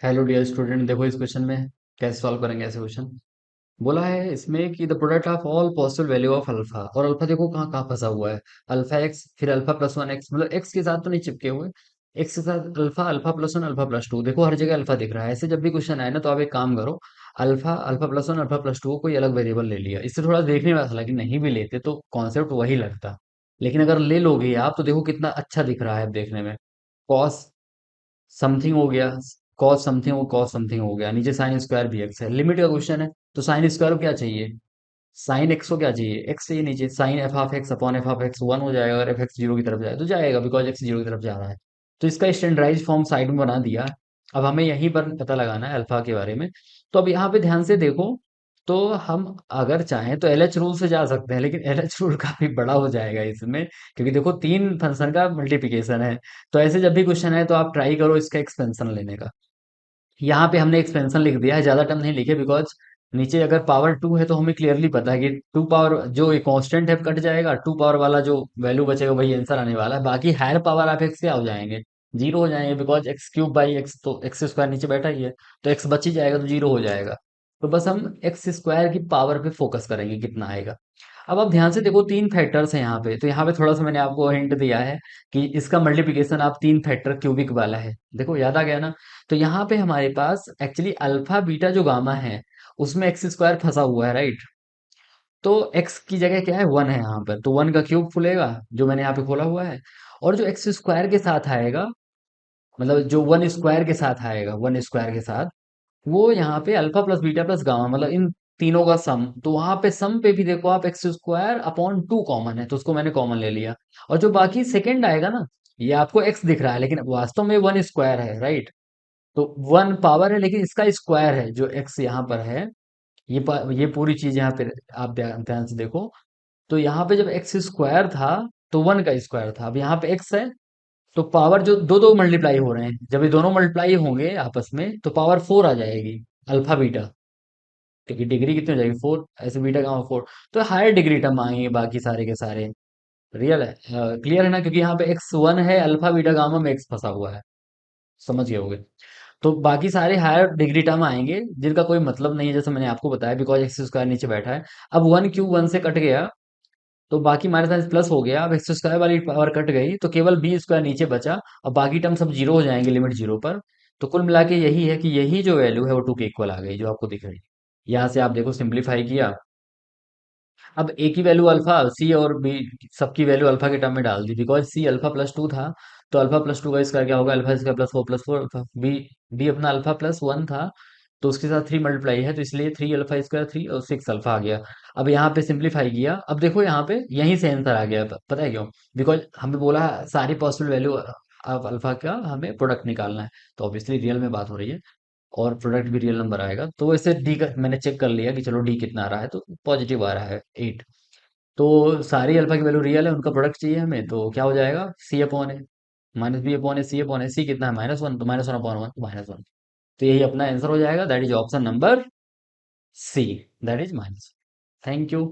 Hello dear student, देखो इस question में कैसे सॉल्व करेंगे ऐसे क्वेश्चन। बोला है इसमें कि the product of all possible value of alpha, और अल्फा देखो कहाँ कहाँ फंसा हुआ है। अल्फा एक्स, फिर अल्फा प्लस वन एक्स, मतलब एक्स के साथ तो नहीं चिपके हुए। एक्स के साथ alpha, alpha plus one, alpha plus to, देखो हर जगह अल्फा दिख रहा है। ऐसे जब भी क्वेश्चन आए ना तो आप एक काम करो, alpha, alpha plus one, alpha plus to को कोई अलग वेरिएबल ले लिया, इससे थोड़ा देखने में, हालांकि नहीं भी लेते तो कॉन्सेप्ट वही लगता। लेकिन अगर ले लोगे आप तो देखो कितना अच्छा दिख रहा है अब देखने में। कॉस समथिंग हो गया, कॉस समथिंग, वो कॉस समथिंग हो गया, नीचे साइन स्क्वायर भी एक्स है, लिमिट का क्वेश्चन है तो साइन स्क्वायर को क्या चाहिए, साइन एक्स को क्या चाहिए, एक्स चाहिए, नीचे sign f of x upon f of x one हो जाएगा, अगर एफ एक्स जीरो की तरफ जाए तो जाएगा, बिकॉज एक्स जीरो की तरफ जा रहा है। तो इसका स्टैंडर्डाइज फॉर्म साइड में बना दिया। अब हमें यहीं पर पता लगाना है अल्फा के बारे में। तो अब यहाँ पे ध्यान से देखो, तो हम अगर चाहें तो एल एच रूल से जा सकते हैं, लेकिन एल एच रूल काफी बड़ा हो जाएगा इसमें, क्योंकि देखो तीन फंक्शन का मल्टीप्लिकेशन है। तो ऐसे जब भी क्वेश्चन है तो आप ट्राई करो इसका एक्सपेंशन लेने का। यहाँ पे हमने एक्सपेंशन लिख दिया है, ज्यादा टर्म नहीं लिखे, बिकॉज नीचे अगर पावर टू है तो हमें क्लियरली पता है कि टू पावर जो एक कांस्टेंट है कट जाएगा, टू पावर वाला जो वैल्यू बचेगा वही आंसर आने वाला है, बाकी हायर पावर आप एक्स क्या हो जाएंगे, जीरो हो जाएंगे, because x cube by x, तो एक्स स्क्वायर नीचे बैठा ही है, तो एक्स बच ही जाएगा तो जीरो हो जाएगा। तो बस हम एक्स स्क्वायर की पावर पे फोकस करेंगे कितना आएगा। अब आप ध्यान से देखो, तीन फैक्टर्स हैं यहाँ पे, तो यहाँ पे थोड़ा सा मैंने आपको हिंट दिया है कि इसका मल्टीप्लिकेशन आप तीन फैक्टर क्यूबिक वाला है, देखो याद आ गया ना। तो यहाँ पे हमारे पास एक्चुअली अल्फा बीटा जो गामा है उसमें एक्स स्क्वायर फंसा हुआ है, राइट। तो एक्स की जगह क्या है, वन है यहाँ पर, तो वन का क्यूब खुलेगा जो मैंने यहाँ पे खोला हुआ है। और जो एक्स स्क्वायर के साथ आएगा, मतलब जो वन स्क्वायर के साथ आएगा, वन स्क्वायर के साथ, वो यहाँ पे alpha plus beta plus gamma, मतलब इन तीनों का सम, तो वहां पे सम पे भी देखो आप x square upon two common है तो उसको मैंने कॉमन ले लिया। और जो बाकी सेकंड आएगा ना, ये आपको एक्स दिख रहा है लेकिन वास्तव में वन स्क्वायर है, राइट। तो वन पावर है लेकिन इसका स्क्वायर है जो एक्स यहाँ पर है। ये पूरी चीज यहाँ पे आप ध्यान ध्यान से देखो। तो यहाँ पे जब एक्स स्क्वायर था तो वन का स्क्वायर था, अब यहाँ पे एक्स है, तो पावर जो दो दो मल्टीप्लाई हो रहे हैं, जब ये दोनों मल्टीप्लाई होंगे आपस में तो पावर फोर आ जाएगी, अल्फा बीटा, क्योंकि डिग्री कितनी हो जाएगी, फोर, ऐसे बीटा का फोर। तो हायर डिग्री टर्म आएंगे बाकी सारे के सारे। रियल है, क्लियर है ना, क्योंकि यहाँ पे एक्स वन है, अल्फा बीटा गामा में एक्स फंसा हुआ है, समझ गए होगे। तो बाकी सारे हायर डिग्री टर्म आएंगे जिनका कोई मतलब नहीं है, जैसे मैंने आपको बताया, बिकॉज एक्स स्क्वायर नीचे बैठा है। अब वन क्यूब वन से कट गया तो बाकी माइनस माइनस प्लस हो गया, अब एक्स स्क्वायर वाली पावर कट गई तो केवल बी स्क्वायर नीचे बचा, और बाकी टर्म सब जीरो हो जाएंगे लिमिट जीरो पर। तो कुल मिला के यही है कि यही जो वैल्यू है वो टू के इक्वल आ गई जो आपको दिख रही है। यहाँ से आप देखो सिंप्लीफाई किया, अब ए की वैल्यू अल्फा, सी और बी सबकी वैल्यू अल्फा के टर्म में डाल दी, because C alpha plus two था, तो अल्फा प्लस टू का स्क्वायर क्या होगा, alpha square plus four alpha. B, B अपना अल्फा प्लस वन था, तो उसके साथ थ्री मल्टीप्लाई है, तो इसलिए थ्री अल्फा स्क्वायर थ्री और सिक्स अल्फा आ गया। अब यहाँ पे सिंप्लीफाई किया, अब देखो यहाँ पे यहीं से आंसर आ गया, पता है क्यों, बिकॉज हमें बोला सारी पॉसिबल वैल्यू ऑफ अल्फा का हमें प्रोडक्ट निकालना है, तो ऑब्वियसली रियल में बात हो रही है, और प्रोडक्ट भी रियल नंबर आएगा। तो वैसे डी का मैंने चेक कर लिया कि चलो डी कितना आ रहा है, तो पॉजिटिव आ रहा है एट। तो सारी अल्फा की वैल्यू रियल है, उनका प्रोडक्ट चाहिए हमें, तो क्या हो जाएगा, c upon a minus b upon a, c upon a, c कितना है माइनस वन, तो minus one upon one minus one. तो यही अपना आंसर हो जाएगा, that is option number c, that is minus. Thank you.